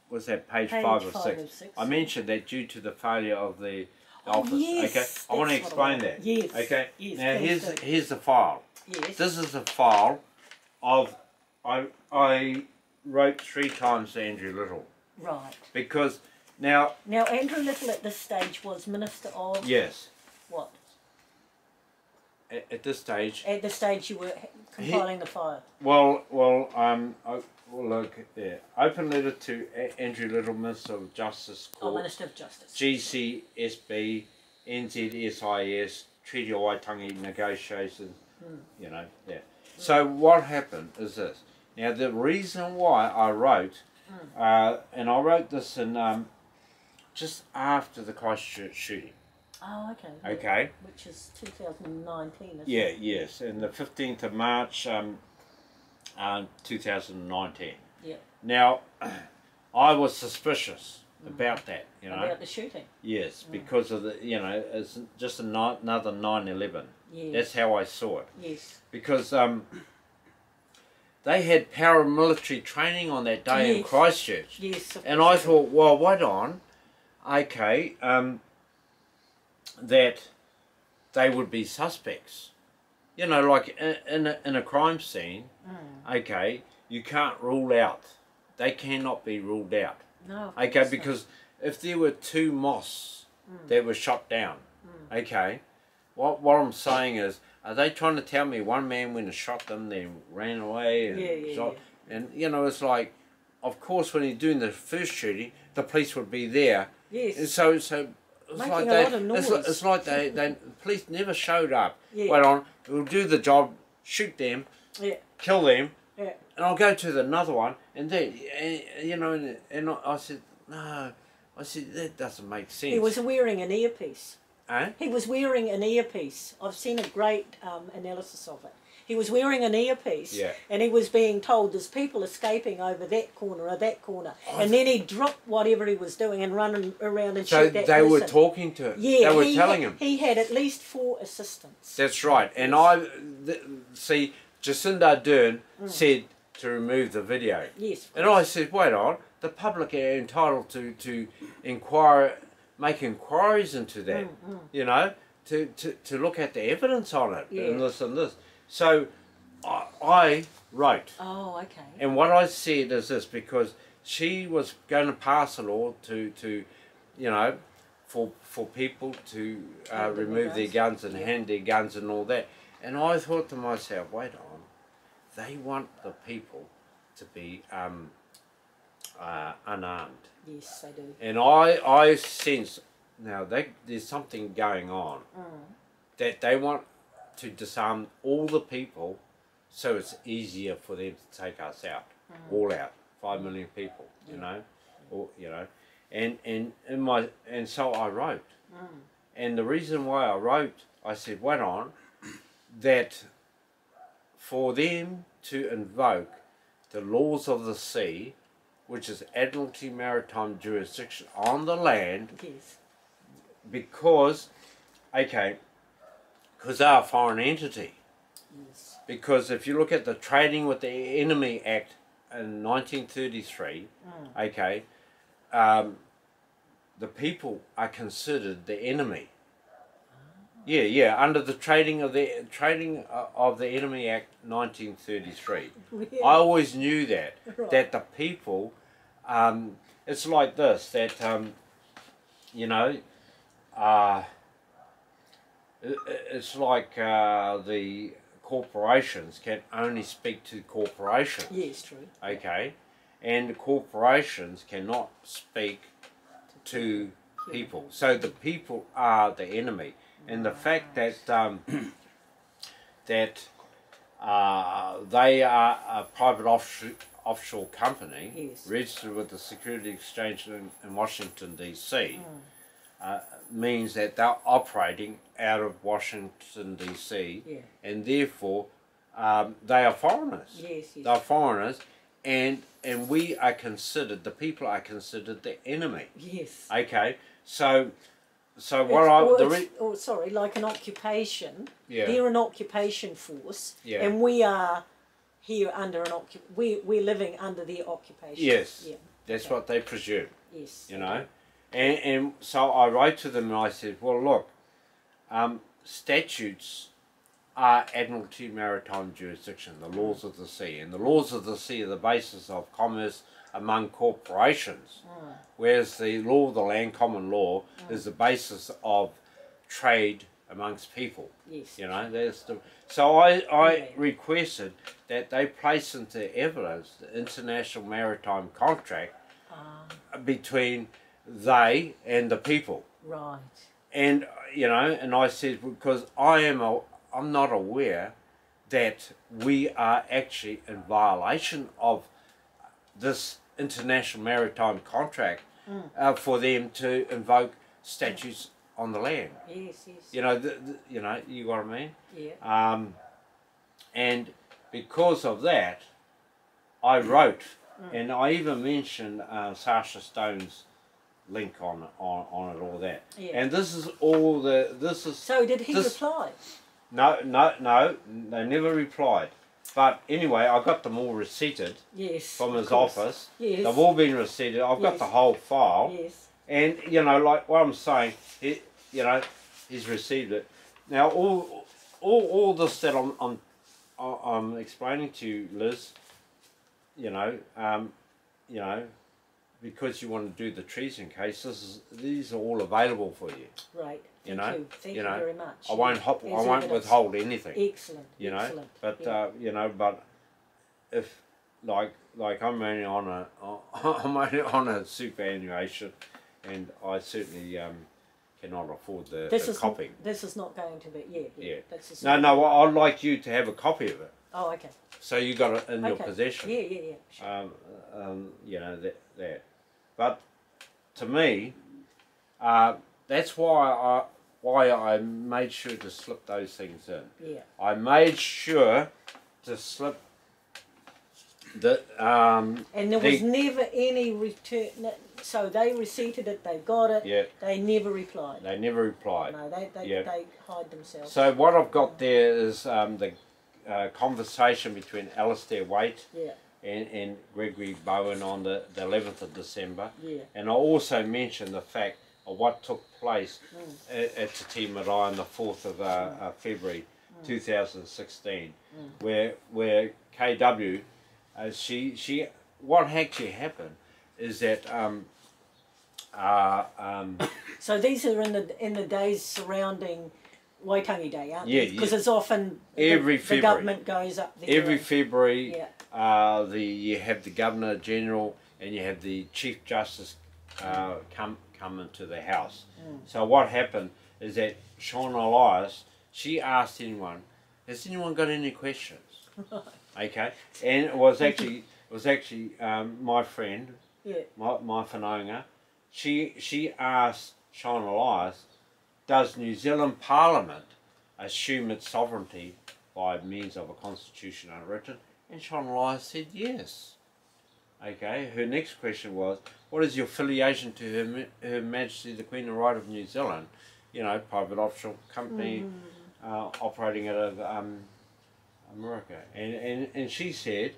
was that page 5 or 6? I mentioned that due to the failure of the office. Yes, okay, I want to explain that. Yes. Okay. Yes, now here's the file. Yes. This is a file of I wrote 3 times to Andrew Little. Right. Because now Andrew Little at this stage was Minister of. Yes. What? At this stage. At the stage you were compiling the file. Well, look there. Open letter to Andrew Little, Minister of Justice. Minister of Justice. GCSB, NZSIS, Treaty of Waitangi negotiations. So what happened is this. Now the reason why I wrote, and I wrote this in just after the Christchurch shooting. Oh, okay. Okay. Which is 2019, isn't it? Yes, and the 15th of March, 2019. Yeah. Now, I was suspicious about that, About the shooting? Yes, because of the, it's just another 9/11. Yes. That's how I saw it. Yes. Because they had paramilitary training on that day in Christchurch. Yes. And I thought, well, wait on, okay, that they would be suspects. Like in a crime scene, okay, you can't rule out. They cannot be ruled out. No. Okay, because if there were 2 mosques that were shot down. Okay, what I'm saying is, are they trying to tell me one man went and shot them, then ran away and shot? And you know, it's like, of course, when he's doing the first shooting, the police would be there. Yes. And so it's making like a lot of noise. it's like the police never showed up. Yeah. Wait on, we'll do the job, shoot them, kill them, and I'll go to another one, and then you know, and I said no, I said that doesn't make sense. He was wearing an earpiece. Eh? He was wearing an earpiece. I've seen a great analysis of it. He was wearing an earpiece, and he was being told there's people escaping over that corner or that corner, and then he dropped whatever he was doing and run around and shoot that person. So they were talking to him. Yeah, they were telling him. He had at least 4 assistants. That's right. And see, Jacinda Ardern said to remove the video. Yes. And I said, wait on, the public are entitled to inquire, make inquiries into that, you know, to look at the evidence on it, and this and this. So I wrote. Oh, okay. And what I said is this, because she was going to pass a law to you know, for people to remove their guns and hand their guns and all that. And I thought to myself, wait on, they want the people to be unarmed. Yes, they do. And I sense now there's something going on that they want to disarm all the people, so it's easier for them to take us out, all out, 5 million people, you know, or you know, and so I wrote, and the reason why I wrote, I said, wait on, that for them to invoke the laws of the sea, which is Admiralty Maritime Jurisdiction on the land, because, okay, because they're a foreign entity. Yes. Because if you look at the Trading with the Enemy Act in 1933, okay, the people are considered the enemy. Yeah, under the Trading of the Enemy Act 1933. I always knew that that the people, it's like this, that you know, it's like the corporations can only speak to corporations. Yes, true. Okay, and corporations cannot speak to people. So the people are the enemy, and the fact that that they are a private offshore company registered with the Security Exchange in Washington DC. Means that they're operating out of Washington DC, and therefore they are foreigners. Yes. They're foreigners, and we are considered, the people are considered the enemy. Yes. Okay, so what sorry, like an occupation. Yeah. They're an occupation force, and we are here under an we're living under their occupation. Yes. Yeah. That's what they presume. Yes. You know. And so I wrote to them and I said, well, look, statutes are Admiralty Maritime Jurisdiction, the laws of the sea. And the laws of the sea are the basis of commerce among corporations, whereas the law of the land, common law, is the basis of trade amongst people. Yes. You know, so I requested that they place into evidence the international maritime contract between they and the people. Right. And you know, and I said, because I'm not aware that we are actually in violation of this international maritime contract for them to invoke statutes on the land. Yes, yes. You know, you know, you got what I mean? Yeah. And because of that, I wrote, and I even mentioned Sasha Stone's link on it, all that. Yeah. And this is all So did he reply? No, they never replied. But anyway, I got them all receipted from his office. Yes. They've all been receipted. I've got the whole file. Yes. And you know, like what I'm saying, you know, he's received it. Now all this that I'm explaining to you, Liz, you know, because you want to do the treason case, these are all available for you. Right. Thank you. Thank you very much. I won't withhold anything. Excellent. You know, excellent. but yeah. You know, but if like I'm only on a superannuation, and I certainly cannot afford the copy. This is not going to be. Yeah. That's no. I'd like you to have a copy of it. Oh, okay. So you got it in your possession. Yeah. Sure. You know that. But to me, that's why I made sure to slip those things in. Yeah. I made sure to slip the. And there was never any return. So they receipted it. They got it. Yeah. They never replied. They never replied. No, they hide themselves. So what I've got there is the conversation between Alistair Waite. Yeah. And Gregory Baughen on the 11th of December. Yeah. And I also mentioned the fact of what took place at Te Tii Marae on the 4th of February 2016, where KW, she what actually happened is that so these are in the days surrounding Waitangi Day, aren't they? Because it's often every the government goes up there. Every February, yeah. You have the Governor General and you have the Chief Justice come into the house. So what happened is that Sian Elias, she asked anyone, has anyone got any questions? Okay, and it was actually my friend, my whanaunga. She asked Sian Elias, does New Zealand Parliament assume its sovereignty by means of a constitution unwritten? And Sian Elias said yes. Okay, her next question was, what is your affiliation to Her Majesty the Queen and Right of New Zealand? You know, private offshore company operating out of America. And she said,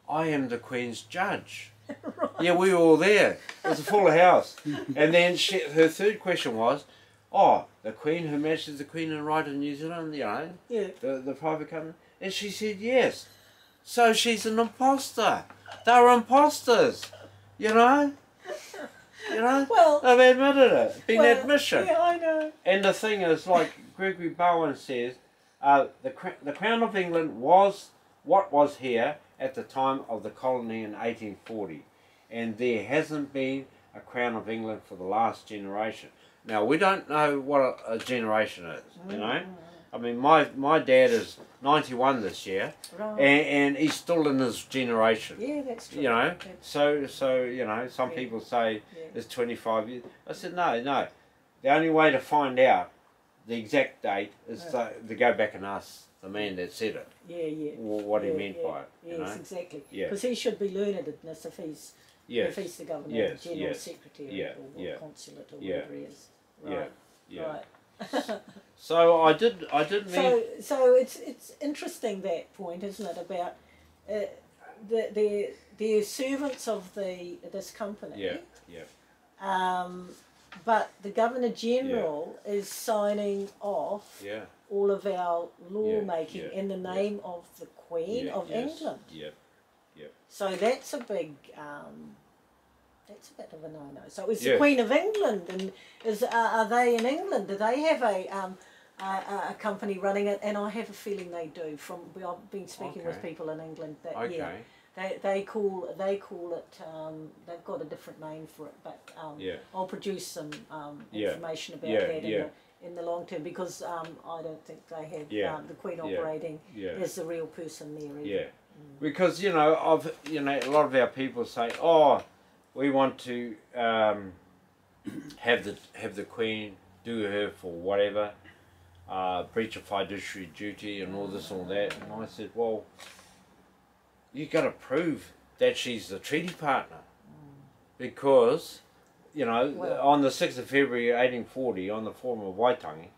I am the Queen's judge. Right. Yeah, we were all there. It was a full house. And then her third question was, oh, the Queen, Her Majesty the Queen and Right of New Zealand, you know, the private company. And she said yes. So she's an imposter. They're imposters, you know. You know, well, they've admitted it. Been admission. Yeah, I know. And the thing is, like Gregory Baughen says, the Crown of England was what was here at the time of the colony in 1840, and there hasn't been a Crown of England for the last generation. Now we don't know what a generation is, you know. I mean, my dad is 91 this year, right. and he's still in his generation. Yeah, that's true. You know, so you know, some people say it's 25 years. I said no. The only way to find out the exact date is to go back and ask the man that said it. Yeah. What he meant by it. Yes, you know? Exactly. Yeah. Because he should be learned in this if he's the Governor General Secretary or Consulate or whatever he is. Right. Yeah. Right. So I did mean. So it's interesting, that point, isn't it, about the servants of this company. Yeah. But the Governor General is signing off all of our lawmaking in the name of the Queen of England. Yeah. So that's a big. That's a bit of a no-no. So is the Queen of England, and are they in England? Do they have a company running it? And I have a feeling they do. I've been speaking with people in England that they call it. They've got a different name for it, but I'll produce some information about that in the long term, because I don't think they have the Queen operating as the real person there either. Yeah, because a lot of our people say, oh, we want to have the Queen do her for whatever, breach of fiduciary duty and all this, all that. And I said, well, you got to prove that she's the treaty partner, because, on the 6th of February 1840, on the Forum of Waitangi,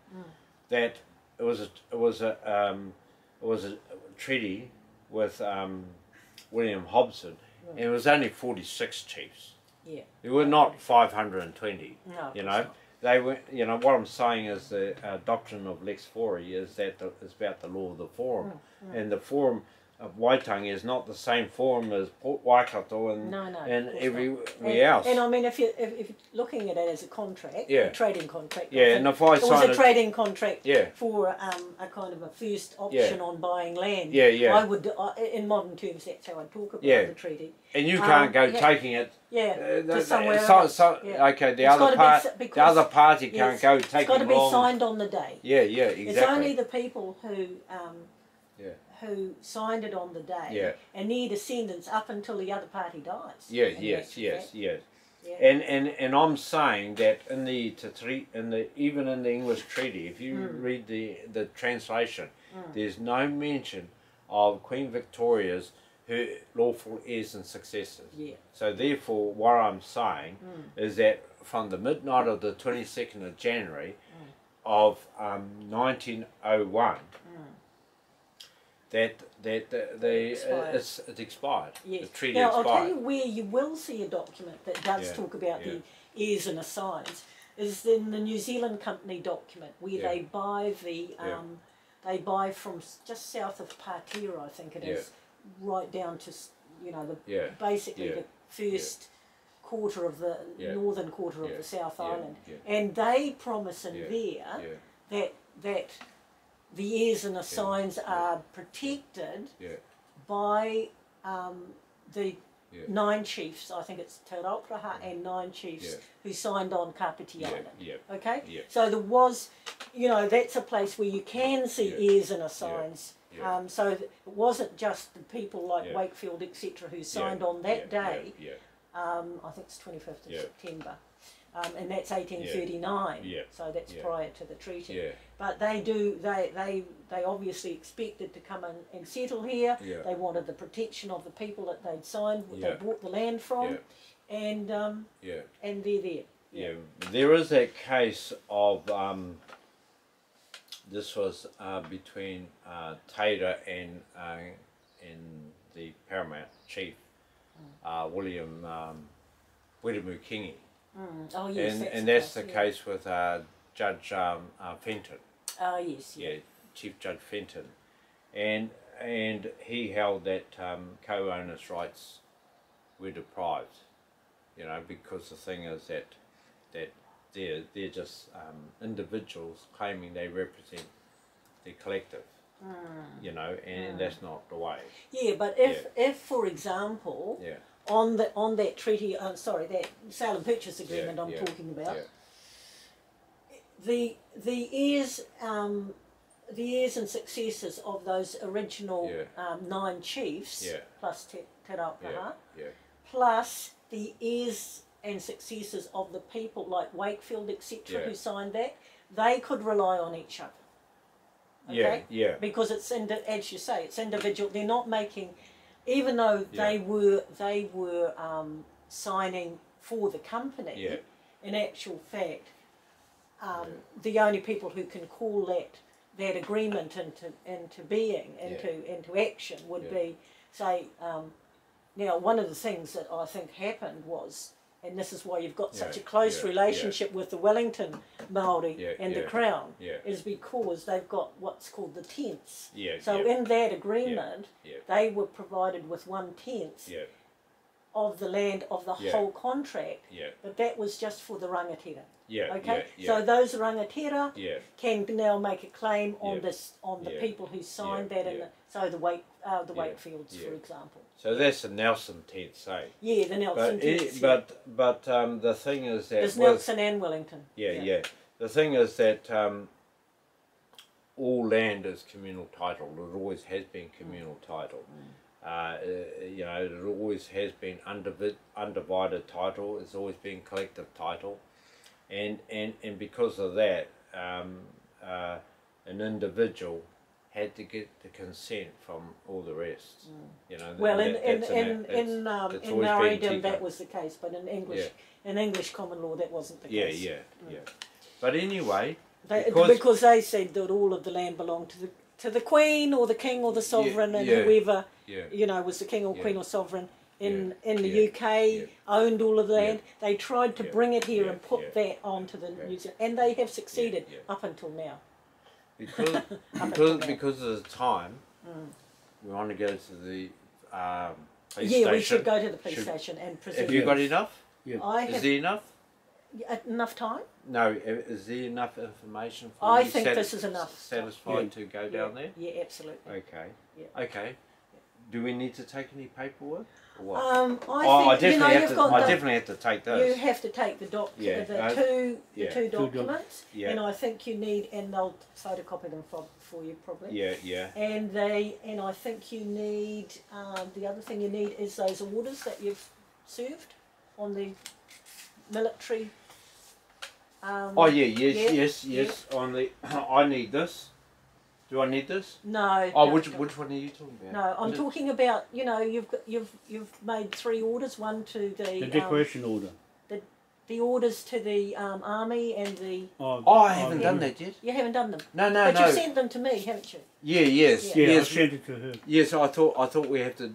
that it was a treaty with William Hobson. And it was only 46 chiefs. Yeah. There were not 520. No. They were. What I'm saying is the doctrine of lex fori is that it's about the law of the forum, and the forum Waitangi is not the same form as Port Waikato and everywhere else. And I mean, if you're looking at it as a contract, yeah. a trading contract, yeah, and if I it was a trading contract for a kind of a first option on buying land. I would, in modern terms, that's how I talk about the treaty. And you can't go taking it. To somewhere else. Okay, the other party can't go take it. It's got to be signed on the day. Yeah, exactly. It's only the people who signed it on the day and their descendants up until the other party dies. Yes. And I'm saying that in even in the English treaty, if you read the translation, there's no mention of Queen Victoria's her lawful heirs and successors. So therefore, what I'm saying is that from the midnight of the 22nd of January of 1901, it expired. Yes. The treaty now, expired. I'll tell you where you will see a document that does talk about the heirs and assigns is in the New Zealand Company document where they buy they buy from just south of Patira, I think it is, right down to basically the first quarter of the northern quarter of the South Island, and they promise in there that the heirs and assigns are protected by the 9 chiefs, I think it's Te Raupraha and 9 chiefs who signed on Kapiti Island. Okay? So there was, that's a place where you can see heirs and assigns. So it wasn't just the people like Wakefield, etc., who signed on that day. I think it's 25th of September. And that's 1839, so that's prior to the treaty. But they obviously expected to come in and settle here. They wanted the protection of the people that they'd signed, they bought the land from, and they're there. There is that case of, this was between Taira and the paramount chief, William Wiramukingi. Oh, yes, and that's the case with Judge Fenton. Yes. Chief Judge Fenton, and he held that co-owners' rights were deprived. Because the thing is that they're just individuals claiming they represent the collective. And that's not the way. Yeah, but if for example. On that treaty, that sale and purchase agreement I'm talking about, the heirs and successors of those original 9 chiefs, plus Te Raupraha, plus the heirs and successors of the people like Wakefield, etc., who signed that, they could rely on each other. Okay? Because it's, as you say, it's individual. They're not making... Even though they were signing for the company, in actual fact, the only people who can call that agreement into being, into action, would be, say, now one of the things that I think happened was, and this is why you've got such a close relationship with the Wellington Maori and the Crown, is because they've got what's called the tenths. So in that agreement, they were provided with 1/10 of the land of the whole contract, but that was just for the rangatira. So those rangatira can now make a claim on the people who signed that, so the Wakefields, for example. So that's the Nelson tenth, eh? Yeah, the Nelson tenth. But the thing is that there's Nelson and Wellington. The thing is that all land is communal title. It always has been communal title. It always has been undivided title. It's always been collective title, and because of that, an individual had to get the consent from all the rest. Well, in Maoridom that was the case, but in English common law that wasn't the case. But anyway, because they said that all of the land belonged to the Queen or the King or the Sovereign, and whoever was the King or Queen or Sovereign in the UK owned all of the land. They tried to bring it here and put that onto the New Zealand, and they have succeeded up until now. Because of the time, we want to go to the police station. Yeah, we should go to the police station and present. Have you got enough? Yeah. Is there enough? Enough time? No, is there enough information for I you think this is enough. Satisfied to go down there? Yeah, absolutely. Okay. Yeah. Okay. Do we need to take any paperwork? Or what? I definitely have to take those. You have to take the two documents, and I think you need, and they'll photocopy them for you probably. Yeah. And I think you need, the other thing you need is those orders that you've served on the military. Yes. On the, I need this. Do I need this? No. Oh, which one are you talking about? No, I'm talking about, you know, you've made 3 orders. One to the declaration order. The orders to the army and the. I haven't done that yet. You haven't done them. No. But you've sent them to me, haven't you? Yes. I sent it to her. Yes, I thought we had to.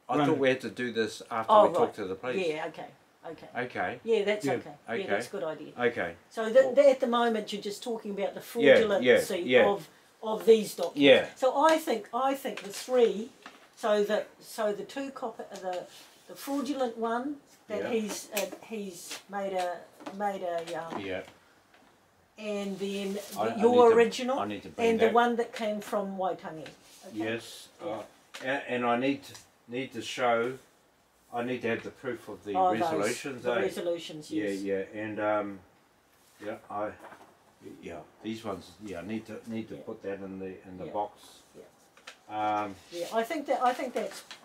I thought we had to do this after we talked to the police. Yeah. Okay. Yeah, that's okay. Yeah, that's a good idea. Okay. So at the moment you're just talking about the fraudulency of these documents. Yeah. So I think the 3, so the 2 copy, the fraudulent one that he's made a and then your original and the one that came from Waitangi. Okay? Yes. And I need to show. I need to have the proof of the resolutions. The resolutions, yes. Yeah, and these ones. Yeah, I need to put that in the box. Yeah. I think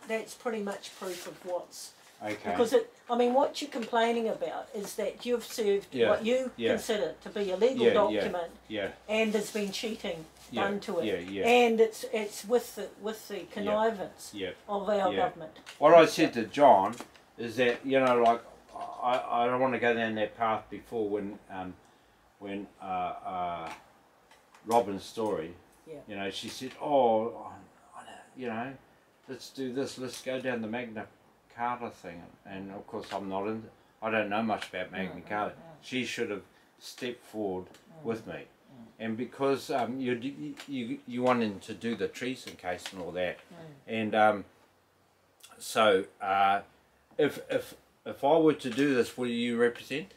that's pretty much proof of what's. Okay. Because what you're complaining about is that you've served what you consider to be a legal document, and there's been cheating done to it, and it's with the connivance of our government. What I said to John is that, you know, like I don't want to go down that path before when Robin's story, you know, she said, you know, let's do this, let's go down the Magna Carta thing, and of course I don't know much about Magna Carta. She should have stepped forward with me. And because you wanted to do the treason case and all that, and so if I were to do this, will you represent?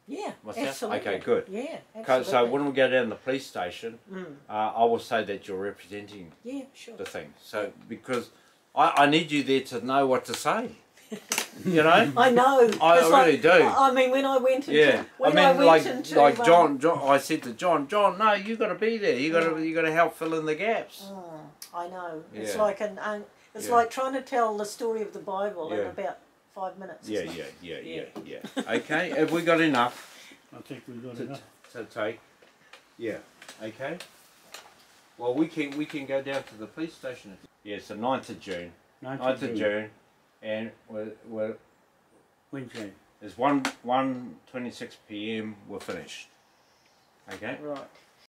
Yeah, myself? Absolutely. Okay, good. Yeah, absolutely. So when we go down to the police station, I will say that you're representing the thing. So because I need you there to know what to say. You know, I know. I really do. I mean, when I went into, like John, I said to John, no, you got to be there. You got to help fill in the gaps. I know. It's like it's like trying to tell the story of the Bible in about 5 minutes. Yeah. Okay, have we got enough? I think we've got enough to take. Yeah. Okay. Well, we can go down to the police station. Yeah, so 9th of June. 9th of June. And we're Wednesday. It's 1:26 p.m. We're finished. Okay. Right.